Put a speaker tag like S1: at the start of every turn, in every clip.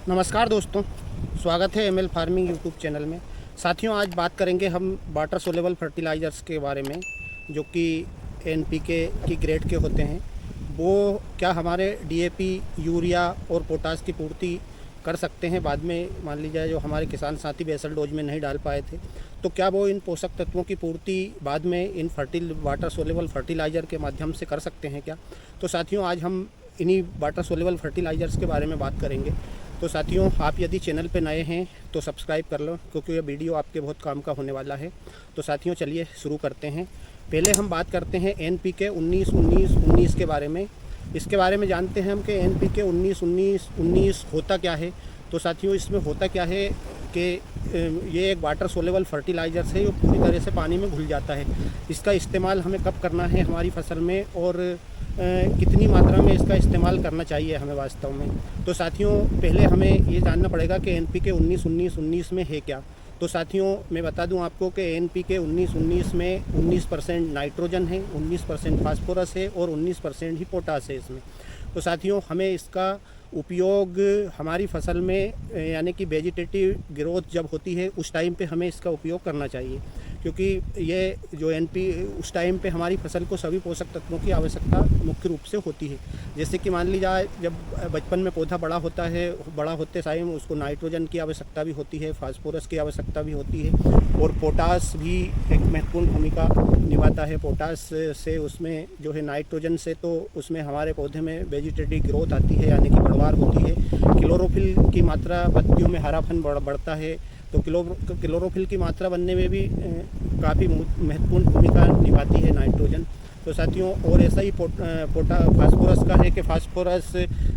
S1: नमस्कार दोस्तों, स्वागत है एमएल फार्मिंग यूट्यूब चैनल में। साथियों, आज बात करेंगे हम वाटर सोलेबल फर्टिलाइज़र्स के बारे में, जो कि एनपीके की ग्रेड के होते हैं। वो क्या हमारे डीएपी, यूरिया और पोटास की पूर्ति कर सकते हैं बाद में? मान लीजिए जो हमारे किसान साथी बेसल डोज में नहीं डाल पाए थे, तो क्या वो इन पोषक तत्वों की पूर्ति बाद में इन वाटर सोलेबल फर्टिलाइज़र के माध्यम से कर सकते हैं क्या? तो साथियों, आज हम इन्हीं वाटर सोलेबल फर्टिलाइज़र्स के बारे में बात करेंगे। तो साथियों, आप यदि चैनल पर नए हैं तो सब्सक्राइब कर लो, क्योंकि यह वीडियो आपके बहुत काम का होने वाला है। तो साथियों, चलिए शुरू करते हैं। पहले हम बात करते हैं एनपीके 19-19-19 के बारे में। इसके बारे में जानते हैं हम कि एनपीके 19-19-19 होता क्या है। तो साथियों, इसमें होता क्या है कि ये एक वाटर सोलेबल फर्टिलाइज़र है, जो पूरी तरह से पानी में घुल जाता है। इसका इस्तेमाल हमें कब करना है हमारी फसल में, और कितनी मात्रा में इसका इस्तेमाल करना चाहिए हमें वास्तव में। तो साथियों, पहले हमें ये जानना पड़ेगा कि एनपीके 19-19-19 में है क्या। तो साथियों, मैं बता दूं आपको कि एनपीके 19-19 में 19% नाइट्रोजन है, 19% फास्फोरस है और 19% ही पोटास है इसमें। तो साथियों, हमें इसका उपयोग हमारी फसल में यानी कि वेजिटेटिव ग्रोथ जब होती है उस टाइम पे हमें इसका उपयोग करना चाहिए, क्योंकि ये जो उस टाइम पे हमारी फसल को सभी पोषक तत्वों की आवश्यकता मुख्य रूप से होती है। जैसे कि मान लीजिए, जब बचपन में पौधा बड़ा होता है, बड़ा होते टाइम उसको नाइट्रोजन की आवश्यकता भी होती है, फास्फोरस की आवश्यकता भी होती है, और पोटास भी एक महत्वपूर्ण भूमिका निभाता है। पोटास से उसमें जो है नाइट्रोजन से तो उसमें हमारे पौधे में वेजिटेटिव ग्रोथ आती है, यानी कि बढ़वार होती है। क्लोरोफिल की मात्रा, पत्तियों में हरापन बढ़ता है। तो क्लोरोफिल की मात्रा बनने में भी काफ़ी महत्वपूर्ण भूमिका निभाती है नाइट्रोजन। तो साथियों, और ऐसा ही फास्फोरस का है कि फास्फोरस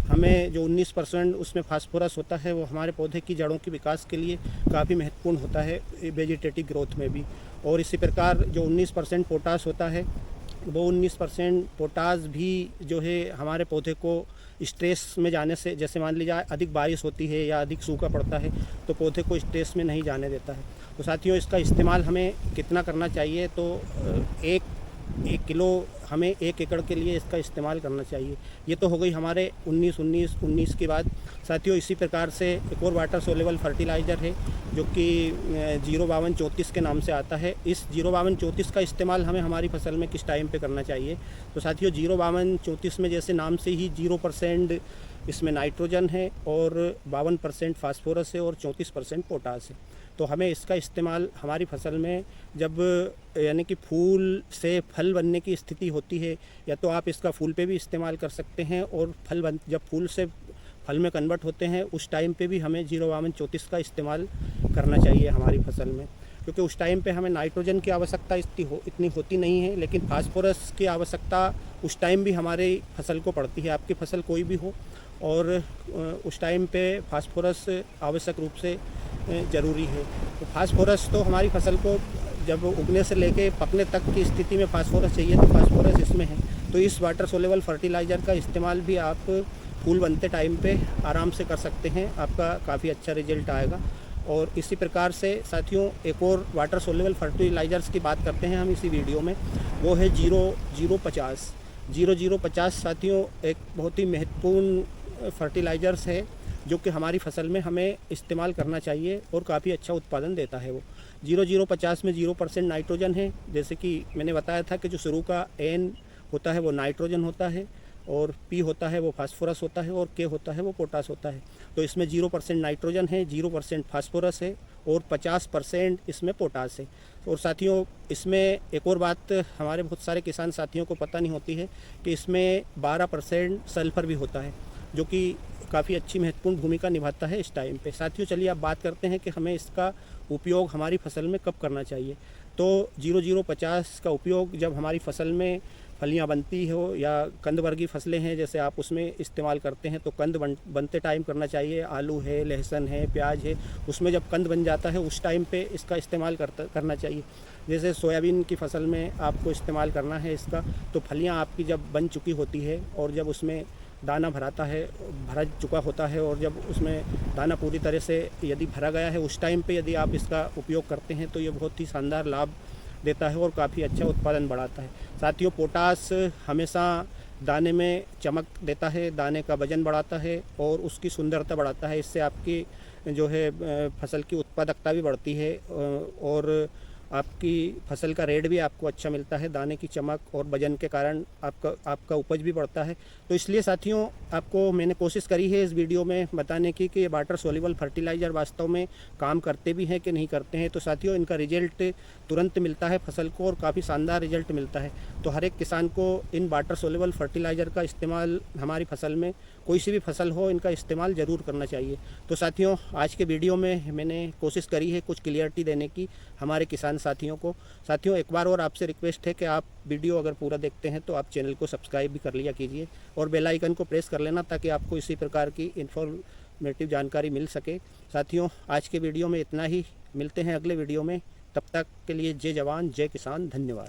S1: हमें जो 19% उसमें फास्फोरस होता है, वो हमारे पौधे की जड़ों के विकास के लिए काफ़ी महत्वपूर्ण होता है, वेजिटेटिव ग्रोथ में भी। और इसी प्रकार जो 19% पोटास होता है, वो 19% पोटास भी जो है हमारे पौधे को स्ट्रेस में जाने से, जैसे मान लीजिए अधिक बारिश होती है या अधिक सूखा पड़ता है, तो पौधे को स्ट्रेस में नहीं जाने देता है। तो साथियों, इसका इस्तेमाल हमें कितना करना चाहिए? तो एक किलो हमें 1 एकड़ के लिए इसका इस्तेमाल करना चाहिए। ये तो हो गई हमारे 19-19-19 की बात। साथियों, इसी प्रकार से एक और वाटर सोलेबल फर्टिलाइज़र है, जो कि 05234 के नाम से आता है। इस 05234 का इस्तेमाल हमें हमारी फसल में किस टाइम पे करना चाहिए? तो साथियों, 05234 में जैसे नाम से ही 0% इसमें नाइट्रोजन है और 52% फास्फोरस है और 34% पोटास है। तो हमें इसका इस्तेमाल हमारी फसल में जब यानी कि फूल से फल बनने की स्थिति होती है, या तो आप इसका फूल पे भी इस्तेमाल कर सकते हैं, और जब फूल से फल में कन्वर्ट होते हैं उस टाइम पे भी हमें 05234 का इस्तेमाल करना चाहिए हमारी फसल में, क्योंकि उस टाइम पे हमें नाइट्रोजन की आवश्यकता इतनी होती नहीं है, लेकिन फास्फोरस की आवश्यकता उस टाइम भी हमारी फसल को पड़ती है। आपकी फसल कोई भी हो, और उस टाइम पे फास्फोरस आवश्यक रूप से ज़रूरी है। तो फास्फोरस तो हमारी फसल को जब उगने से लेके पकने तक की स्थिति में फास्फोरस चाहिए, तो फास्फोरस इसमें है। तो इस वाटर सोलेबल फर्टिलाइज़र का इस्तेमाल भी आप फूल बनते टाइम पे आराम से कर सकते हैं, आपका काफ़ी अच्छा रिजल्ट आएगा। और इसी प्रकार से साथियों, एक और वाटर सोलेबल फर्टिलाइज़र्स की बात करते हैं हम इसी वीडियो में, वो है 0050। 0050 साथियों एक बहुत ही महत्वपूर्ण फर्टिलाइज़र्स है, जो कि हमारी फसल में हमें इस्तेमाल करना चाहिए और काफ़ी अच्छा उत्पादन देता है। वो 0050 में 0% नाइट्रोजन है। जैसे कि मैंने बताया था कि जो शुरू का N होता है वो नाइट्रोजन होता है, और P होता है वो फास्फोरस होता है, और K होता है वो पोटास होता है। तो इसमें 0% नाइट्रोजन है, 0% फास्फोरस है और 50% इसमें पोटास है। और साथियों, इसमें एक और बात हमारे बहुत सारे किसान साथियों को पता नहीं होती है कि इसमें 12% सल्फ़र भी होता है, जो कि काफ़ी अच्छी महत्वपूर्ण भूमिका निभाता है इस टाइम पे। साथियों, चलिए अब बात करते हैं कि हमें इसका उपयोग हमारी फसल में कब करना चाहिए। तो 0050 का उपयोग जब हमारी फसल में फलियां बनती हो या कंद वर्गीय फसलें हैं, जैसे आप उसमें इस्तेमाल करते हैं, तो कंद बनते टाइम करना चाहिए। आलू है, लहसुन है, प्याज है, उसमें जब कंद बन जाता है उस टाइम पे इसका इस्तेमाल करना चाहिए। जैसे सोयाबीन की फसल में आपको इस्तेमाल करना है इसका, तो फलियां आपकी जब बन चुकी होती है और जब उसमें दाना भरा चुका होता है, और जब उसमें दाना पूरी तरह से यदि भरा गया है, उस टाइम पे यदि आप इसका उपयोग करते हैं तो ये बहुत ही शानदार लाभ देता है और काफ़ी अच्छा उत्पादन बढ़ाता है। साथियों, पोटास हमेशा दाने में चमक देता है, दाने का वजन बढ़ाता है और उसकी सुंदरता बढ़ाता है। इससे आपकी जो है फसल की उत्पादकता भी बढ़ती है और आपकी फसल का रेट भी आपको अच्छा मिलता है। दाने की चमक और वजन के कारण आपका उपज भी बढ़ता है। तो इसलिए साथियों, आपको मैंने कोशिश करी है इस वीडियो में बताने की कि ये वाटर सोल्यूबल फर्टिलाइज़र वास्तव में काम करते भी हैं कि नहीं करते हैं। तो साथियों, इनका रिजल्ट तुरंत मिलता है फसल को और काफ़ी शानदार रिजल्ट मिलता है। तो हर एक किसान को इन वाटर सोल्यूबल फर्टिलाइज़र का इस्तेमाल हमारी फसल में, कोई सी भी फसल हो, इनका इस्तेमाल ज़रूर करना चाहिए। तो साथियों, आज के वीडियो में मैंने कोशिश करी है कुछ क्लियरिटी देने की हमारे किसान साथियों को। साथियों, एक बार और आपसे रिक्वेस्ट है कि आप वीडियो अगर पूरा देखते हैं तो आप चैनल को सब्सक्राइब भी कर लिया कीजिए और बेल आइकन को प्रेस कर लेना ताकि आपको इसी प्रकार की इन्फॉर्मेटिव जानकारी मिल सके। साथियों, आज के वीडियो में इतना ही। मिलते हैं अगले वीडियो में। तब तक के लिए जय जवान जय किसान। धन्यवाद।